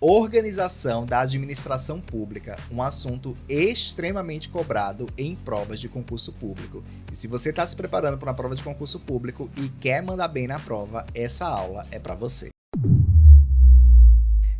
Organização da administração pública, um assunto extremamente cobrado em provas de concurso público. E se você está se preparando para uma prova de concurso público e quer mandar bem na prova, essa aula é para você.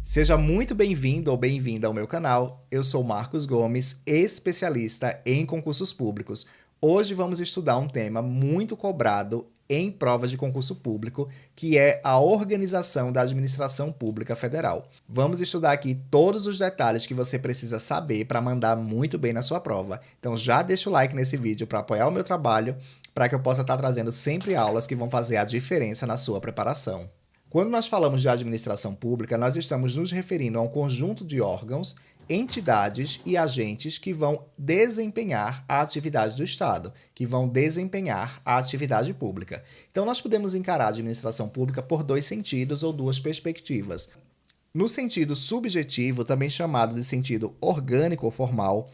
Seja muito bem-vindo ou bem-vinda ao meu canal. Eu sou Marcos Gomes, especialista em concursos públicos. Hoje vamos estudar um tema muito cobrado em provas de concurso público, que é a organização da administração pública federal. Vamos estudar aqui todos os detalhes que você precisa saber para mandar muito bem na sua prova. Então já deixa o like nesse vídeo para apoiar o meu trabalho, para que eu possa estar trazendo sempre aulas que vão fazer a diferença na sua preparação. Quando nós falamos de administração pública, nós estamos nos referindo a um conjunto de órgãos, entidades e agentes que vão desempenhar a atividade do Estado, que vão desempenhar a atividade pública. Então, nós podemos encarar a administração pública por dois sentidos ou duas perspectivas. No sentido subjetivo, também chamado de sentido orgânico ou formal,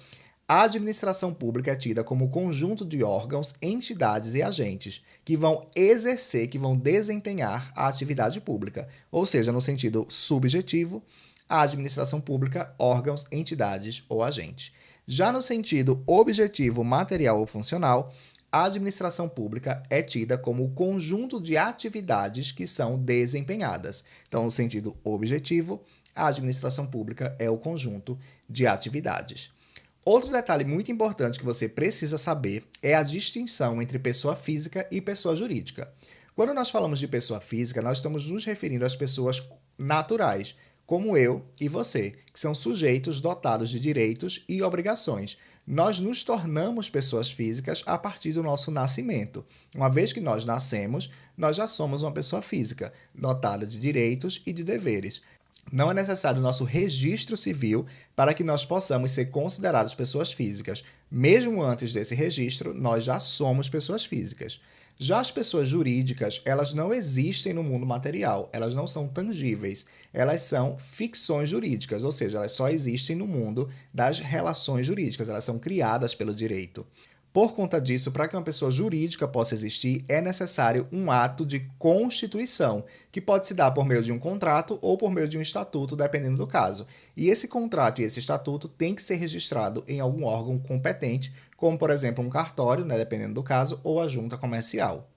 a administração pública é tida como conjunto de órgãos, entidades e agentes que vão exercer, que vão desempenhar a atividade pública. Ou seja, no sentido subjetivo, a administração pública, órgãos, entidades ou agentes. Já no sentido objetivo, material ou funcional, a administração pública é tida como o conjunto de atividades que são desempenhadas. Então, no sentido objetivo, a administração pública é o conjunto de atividades. Outro detalhe muito importante que você precisa saber é a distinção entre pessoa física e pessoa jurídica. Quando nós falamos de pessoa física, nós estamos nos referindo às pessoas naturais, como eu e você, que são sujeitos dotados de direitos e obrigações. Nós nos tornamos pessoas físicas a partir do nosso nascimento. Uma vez que nós nascemos, nós já somos uma pessoa física, dotada de direitos e de deveres. Não é necessário o nosso registro civil para que nós possamos ser considerados pessoas físicas. Mesmo antes desse registro, nós já somos pessoas físicas. Já as pessoas jurídicas, elas não existem no mundo material, elas não são tangíveis, elas são ficções jurídicas, ou seja, elas só existem no mundo das relações jurídicas, elas são criadas pelo direito. Por conta disso, para que uma pessoa jurídica possa existir, é necessário um ato de constituição, que pode se dar por meio de um contrato ou por meio de um estatuto, dependendo do caso. E esse contrato e esse estatuto tem que ser registrado em algum órgão competente, como, por exemplo, um cartório, dependendo do caso, ou a junta comercial.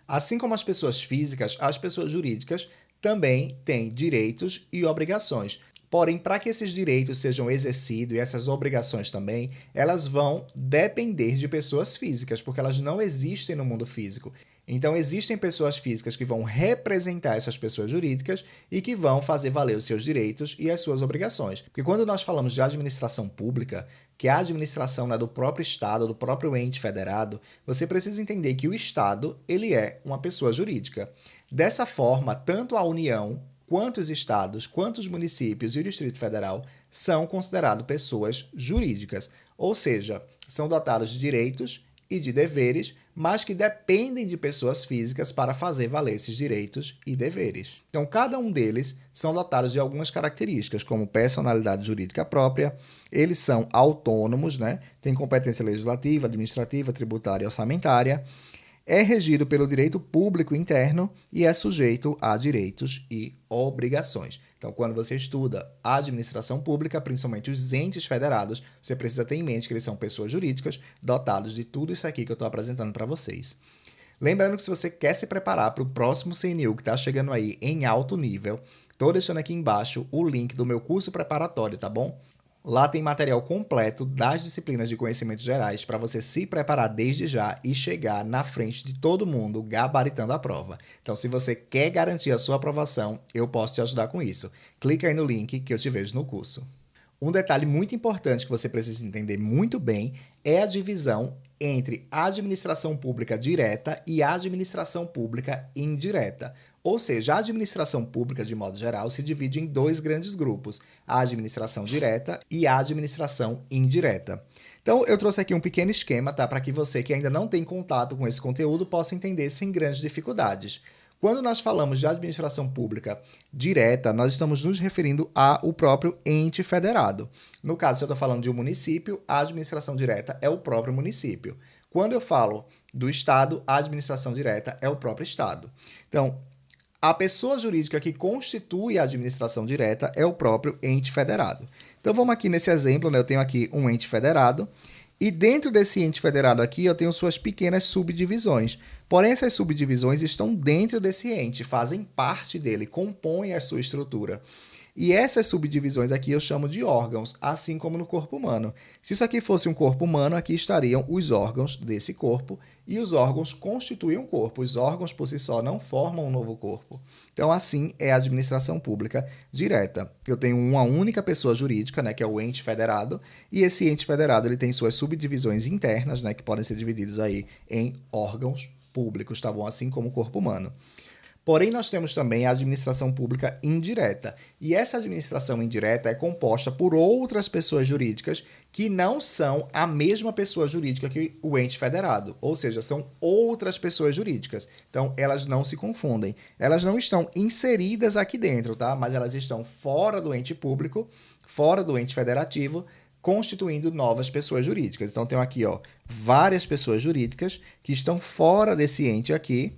Assim como as pessoas físicas, as pessoas jurídicas também têm direitos e obrigações. Porém, para que esses direitos sejam exercidos e essas obrigações também, elas vão depender de pessoas físicas, porque elas não existem no mundo físico. Então, existem pessoas físicas que vão representar essas pessoas jurídicas e que vão fazer valer os seus direitos e as suas obrigações. Porque quando nós falamos de administração pública, que a administração do próprio Estado, do próprio ente federado, você precisa entender que o Estado ele é uma pessoa jurídica. Dessa forma, tanto a União, quanto os estados, quanto os municípios e o Distrito Federal são considerados pessoas jurídicas, ou seja, são dotados de direitos e de deveres, mas que dependem de pessoas físicas para fazer valer esses direitos e deveres. Então, cada um deles são dotados de algumas características, como personalidade jurídica própria, eles são autônomos, têm competência legislativa, administrativa, tributária e orçamentária, é regido pelo direito público interno e é sujeito a direitos e obrigações. Então, quando você estuda a administração pública, principalmente os entes federados, você precisa ter em mente que eles são pessoas jurídicas dotados de tudo isso aqui que eu estou apresentando para vocês. Lembrando que se você quer se preparar para o próximo CNU que está chegando aí em alto nível, estou deixando aqui embaixo o link do meu curso preparatório, tá bom? Lá tem material completo das disciplinas de conhecimentos gerais para você se preparar desde já e chegar na frente de todo mundo gabaritando a prova. Então, se você quer garantir a sua aprovação, eu posso te ajudar com isso. Clica aí no link que eu te vejo no curso. Um detalhe muito importante que você precisa entender muito bem é a divisão entre a administração pública direta e a administração pública indireta. Ou seja, a administração pública, de modo geral, se divide em dois grandes grupos, a administração direta e a administração indireta. Então, eu trouxe aqui um pequeno esquema, para que você que ainda não tem contato com esse conteúdo possa entender sem grandes dificuldades. Quando nós falamos de administração pública direta, nós estamos nos referindo ao próprio ente federado. No caso, se eu estou falando de um município, a administração direta é o próprio município. Quando eu falo do Estado, a administração direta é o próprio Estado. Então, A pessoa jurídica que constitui a administração direta é o próprio ente federado. Então vamos aqui nesse exemplo, né? Eu tenho aqui um ente federado e dentro desse ente federado aqui eu tenho suas pequenas subdivisões. Porém, essas subdivisões estão dentro desse ente, fazem parte dele, compõem a sua estrutura. E essas subdivisões aqui eu chamo de órgãos, assim como no corpo humano. Se isso aqui fosse um corpo humano, aqui estariam os órgãos desse corpo, e os órgãos constituem um corpo. Os órgãos por si só não formam um novo corpo. Então, assim é a administração pública direta. Eu tenho uma única pessoa jurídica, né, que é o ente federado, e esse ente federado ele tem suas subdivisões internas, né, que podem ser divididos aí em órgãos públicos, tá bom? Assim como o corpo humano. Porém, nós temos também a administração pública indireta. E essa administração indireta é composta por outras pessoas jurídicas que não são a mesma pessoa jurídica que o ente federado. Ou seja, são outras pessoas jurídicas. Então, elas não se confundem. Elas não estão inseridas aqui dentro, tá? Mas elas estão fora do ente público, fora do ente federativo, constituindo novas pessoas jurídicas. Então, tenho aqui, ó, várias pessoas jurídicas que estão fora desse ente aqui,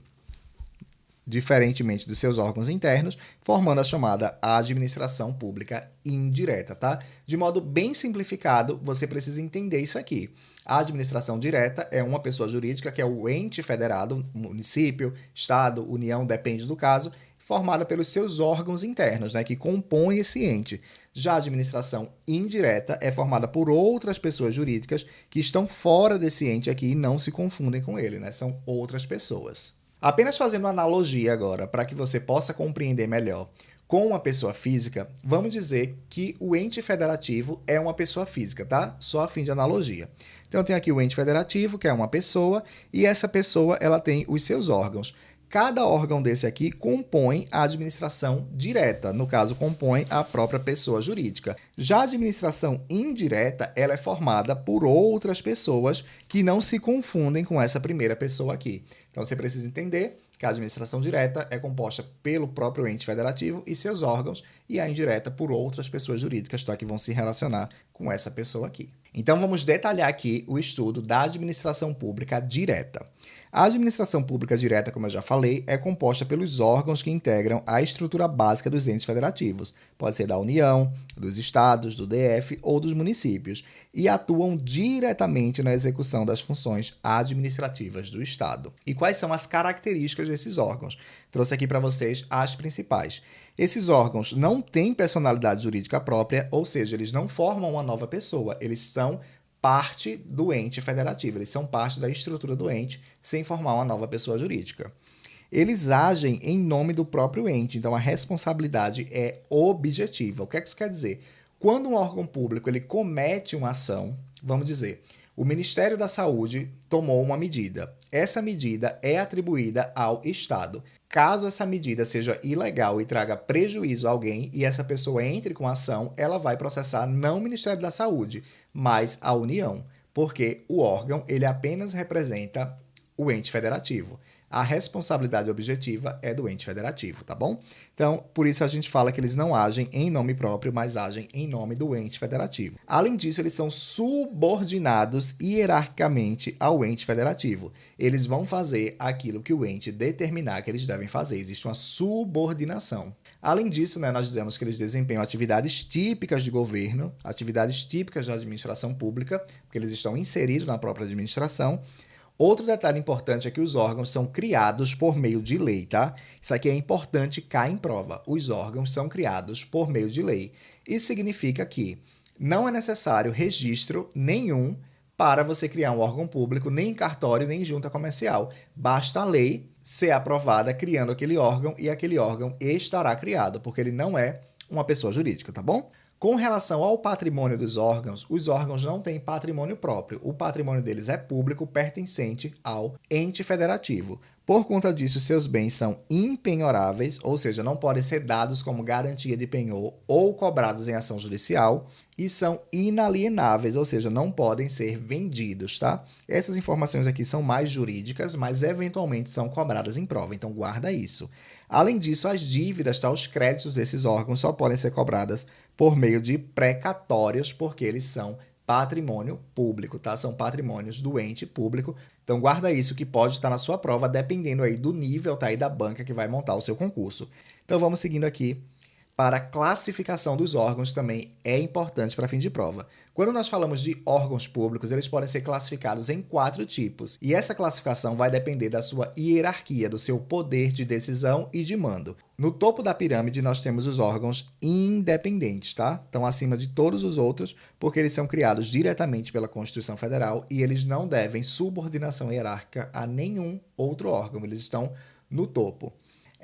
diferentemente dos seus órgãos internos, formando a chamada administração pública indireta, tá? De modo bem simplificado, você precisa entender isso aqui. A administração direta é uma pessoa jurídica que é o ente federado, município, estado, união, depende do caso, formada pelos seus órgãos internos, né, que compõem esse ente. Já a administração indireta é formada por outras pessoas jurídicas que estão fora desse ente aqui e não se confundem com ele, né? São outras pessoas. Apenas fazendo uma analogia agora, para que você possa compreender melhor. Com uma pessoa física, vamos dizer que o ente federativo é uma pessoa física, tá? Só a fim de analogia. Então, eu tenho aqui o ente federativo, que é uma pessoa, e essa pessoa ela tem os seus órgãos. Cada órgão desse aqui compõe a administração direta, no caso, compõe a própria pessoa jurídica. Já a administração indireta, ela é formada por outras pessoas que não se confundem com essa primeira pessoa aqui. Então, você precisa entender que a administração direta é composta pelo próprio ente federativo e seus órgãos, e a indireta por outras pessoas jurídicas, tá, que vão se relacionar com essa pessoa aqui. Então, vamos detalhar aqui o estudo da administração pública direta. A administração pública direta, como eu já falei, é composta pelos órgãos que integram a estrutura básica dos entes federativos. Pode ser da União, dos estados, do DF ou dos municípios, e atuam diretamente na execução das funções administrativas do Estado. E quais são as características desses órgãos? Trouxe aqui para vocês as principais. Esses órgãos não têm personalidade jurídica própria, ou seja, eles não formam uma nova pessoa, eles são parte do ente federativo, eles são parte da estrutura do ente, sem formar uma nova pessoa jurídica. Eles agem em nome do próprio ente, então a responsabilidade é objetiva. O que é que isso quer dizer? Quando um órgão público ele comete uma ação, vamos dizer, o Ministério da Saúde tomou uma medida. Essa medida é atribuída ao Estado. Caso essa medida seja ilegal e traga prejuízo a alguém e essa pessoa entre com ação, ela vai processar não o Ministério da Saúde, mas a União, porque o órgão ele apenas representa o ente federativo. A responsabilidade objetiva é do ente federativo, tá bom? Então, por isso a gente fala que eles não agem em nome próprio, mas agem em nome do ente federativo. Além disso, eles são subordinados hierarquicamente ao ente federativo. Eles vão fazer aquilo que o ente determinar que eles devem fazer. Existe uma subordinação. Além disso, né, nós dizemos que eles desempenham atividades típicas de governo, atividades típicas da administração pública, porque eles estão inseridos na própria administração. Outro detalhe importante é que os órgãos são criados por meio de lei, tá? Isso aqui é importante, cai em prova. Os órgãos são criados por meio de lei. Isso significa que não é necessário registro nenhum para você criar um órgão público, nem em cartório, nem em junta comercial. Basta a lei ser aprovada criando aquele órgão e aquele órgão estará criado, porque ele não é uma pessoa jurídica, tá bom? Com relação ao patrimônio dos órgãos, os órgãos não têm patrimônio próprio. O patrimônio deles é público, pertencente ao ente federativo. Por conta disso, seus bens são impenhoráveis, ou seja, não podem ser dados como garantia de penhor ou cobrados em ação judicial, e são inalienáveis, ou seja, não podem ser vendidos, tá? Essas informações aqui são mais jurídicas, mas eventualmente são cobradas em prova, então guarda isso. Além disso, as dívidas, tá? Os créditos desses órgãos só podem ser cobradas por meio de precatórios, porque eles são patrimônio público, tá? São patrimônios do ente público, Então guarda isso que pode estar na sua prova, dependendo aí do nível, tá, aí da banca que vai montar o seu concurso. Então vamos seguindo aqui para a classificação dos órgãos, também é importante para fim de prova. Quando nós falamos de órgãos públicos, eles podem ser classificados em 4 tipos. E essa classificação vai depender da sua hierarquia, do seu poder de decisão e de mando. No topo da pirâmide, nós temos os órgãos independentes, tá? Estão acima de todos os outros, porque eles são criados diretamente pela Constituição Federal e eles não devem subordinação hierárquica a nenhum outro órgão. Eles estão no topo.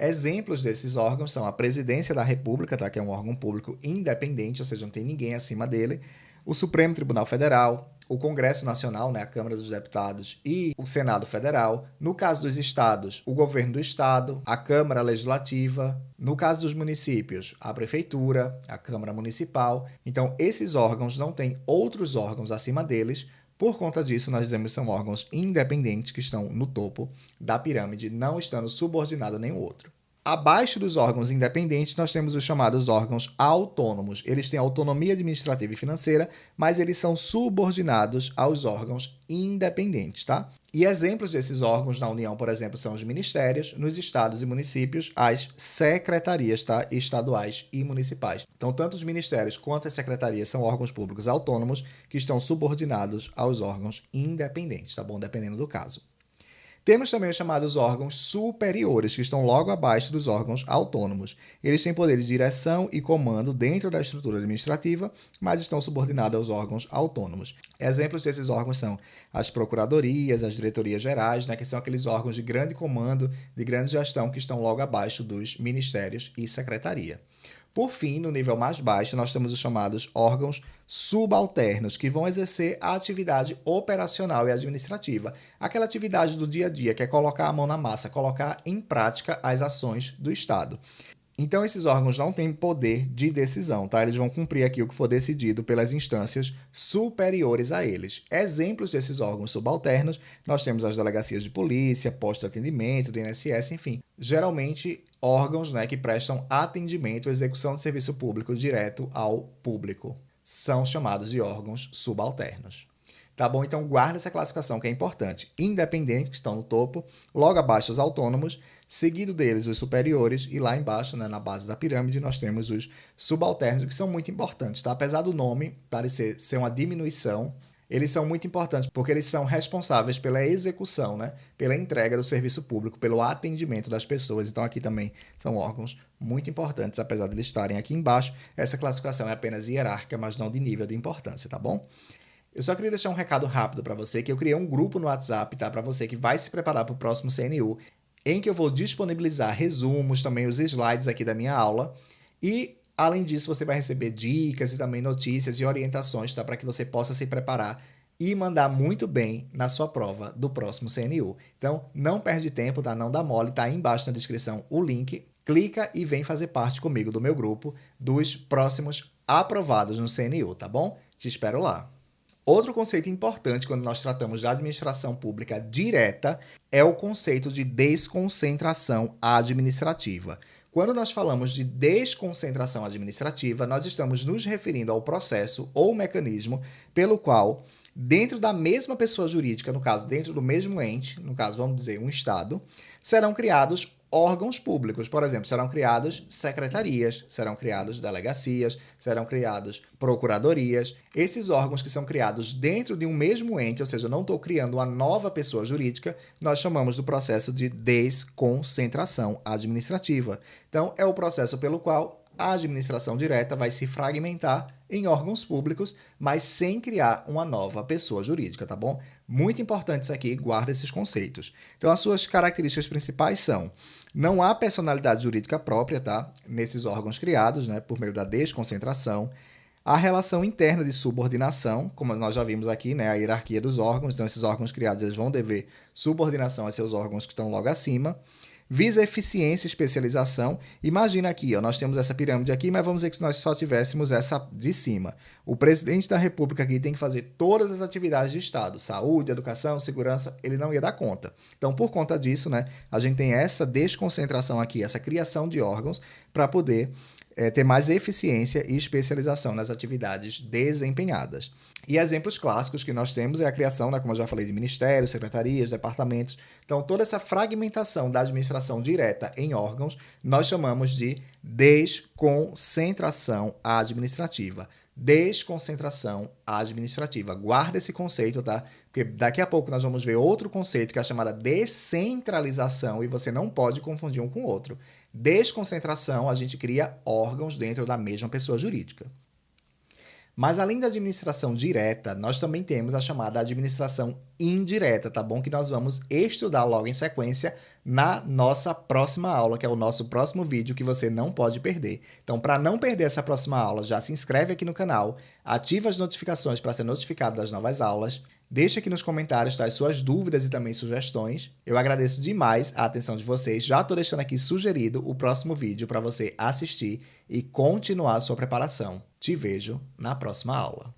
Exemplos desses órgãos são a Presidência da República, tá? Que é um órgão público independente, ou seja, não tem ninguém acima dele, o Supremo Tribunal Federal, o Congresso Nacional, né? A Câmara dos Deputados e o Senado Federal. No caso dos estados, o governo do estado, a Câmara Legislativa. No caso dos municípios, a Prefeitura, a Câmara Municipal. Então, esses órgãos não têm outros órgãos acima deles. Por conta disso, nós dizemos que são órgãos independentes que estão no topo da pirâmide, não estando subordinados a nenhum outro. Abaixo dos órgãos independentes, nós temos os chamados órgãos autônomos. Eles têm autonomia administrativa e financeira, mas eles são subordinados aos órgãos independentes, tá? E exemplos desses órgãos na União, por exemplo, são os ministérios, nos estados e municípios, as secretarias, tá? Estaduais e municipais. Então, tanto os ministérios quanto as secretarias são órgãos públicos autônomos que estão subordinados aos órgãos independentes, tá bom? Dependendo do caso. Temos também os chamados órgãos superiores, que estão logo abaixo dos órgãos autônomos. Eles têm poder de direção e comando dentro da estrutura administrativa, mas estão subordinados aos órgãos autônomos. Exemplos desses órgãos são as procuradorias, as diretorias gerais, né, que são aqueles órgãos de grande comando, de grande gestão, que estão logo abaixo dos ministérios e secretaria. Por fim, no nível mais baixo, nós temos os chamados órgãos subalternos, que vão exercer a atividade operacional e administrativa. Aquela atividade do dia a dia, que é colocar a mão na massa, colocar em prática as ações do Estado. Então, esses órgãos não têm poder de decisão, tá? Eles vão cumprir aqui o que for decidido pelas instâncias superiores a eles. Exemplos desses órgãos subalternos, nós temos as delegacias de polícia, posto de atendimento, do INSS, enfim. Geralmente, órgãos, né, que prestam atendimento, execução de serviço público direto ao público. São chamados de órgãos subalternos. Tá bom? Então, guarda essa classificação que é importante. Independentes, que estão no topo, logo abaixo os autônomos, seguido deles os superiores, e lá embaixo, né, na base da pirâmide, nós temos os subalternos, que são muito importantes, tá? Apesar do nome parecer ser uma diminuição, eles são muito importantes porque eles são responsáveis pela execução, né? Pela entrega do serviço público, pelo atendimento das pessoas. Então, aqui também são órgãos muito importantes, apesar de eles estarem aqui embaixo. Essa classificação é apenas hierárquica, mas não de nível de importância, tá bom? Eu só queria deixar um recado rápido para você, que eu criei um grupo no WhatsApp, tá? Para você que vai se preparar para o próximo CNU, em que eu vou disponibilizar resumos, também os slides aqui da minha aula. E, além disso, você vai receber dicas e também notícias e orientações, tá? Para que você possa se preparar e mandar muito bem na sua prova do próximo CNU. Então, não perde tempo, tá? Não dá mole, tá aí embaixo na descrição o link. Clica e vem fazer parte comigo do meu grupo dos próximos aprovados no CNU, tá bom? Te espero lá. Outro conceito importante quando nós tratamos da administração pública direta é o conceito de desconcentração administrativa. Quando nós falamos de desconcentração administrativa, nós estamos nos referindo ao processo ou mecanismo pelo qual, dentro da mesma pessoa jurídica, no caso, dentro do mesmo ente, no caso, vamos dizer, um Estado, serão criados órgãos públicos. Por exemplo, serão criadas secretarias, serão criadas delegacias, serão criadas procuradorias. Esses órgãos que são criados dentro de um mesmo ente, ou seja, eu não estou criando uma nova pessoa jurídica, nós chamamos do processo de desconcentração administrativa. Então, é o processo pelo qual a administração direta vai se fragmentar em órgãos públicos, mas sem criar uma nova pessoa jurídica, tá bom? Muito importante isso aqui, guarda esses conceitos. Então, as suas características principais são: não há personalidade jurídica própria, tá? Nesses órgãos criados, né, por meio da desconcentração. A relação interna de subordinação, como nós já vimos aqui, né, a hierarquia dos órgãos. Então, esses órgãos criados eles vão dever subordinação a seus órgãos que estão logo acima. Visa eficiência e especialização. Imagina aqui, ó, nós temos essa pirâmide aqui, mas vamos dizer que se nós só tivéssemos essa de cima. O presidente da República aqui tem que fazer todas as atividades de Estado, saúde, educação, segurança, ele não ia dar conta. Então, por conta disso, né, a gente tem essa desconcentração aqui, essa criação de órgãos para poder ter mais eficiência e especialização nas atividades desempenhadas. E exemplos clássicos que nós temos é a criação, né, como eu já falei, de ministérios, secretarias, departamentos. Então, toda essa fragmentação da administração direta em órgãos, nós chamamos de desconcentração administrativa. Desconcentração administrativa. Guarda esse conceito, tá? Porque daqui a pouco nós vamos ver outro conceito que é a chamada descentralização e você não pode confundir um com o outro. Desconcentração, a gente cria órgãos dentro da mesma pessoa jurídica. Mas além da administração direta, nós também temos a chamada administração indireta, tá bom? Que nós vamos estudar logo em sequência na nossa próxima aula, que é o nosso próximo vídeo que você não pode perder. Então, para não perder essa próxima aula, já se inscreve aqui no canal, ativa as notificações para ser notificado das novas aulas, deixa aqui nos comentários as suas dúvidas e também sugestões. Eu agradeço demais a atenção de vocês. Já estou deixando aqui sugerido o próximo vídeo para você assistir e continuar a sua preparação. Te vejo na próxima aula.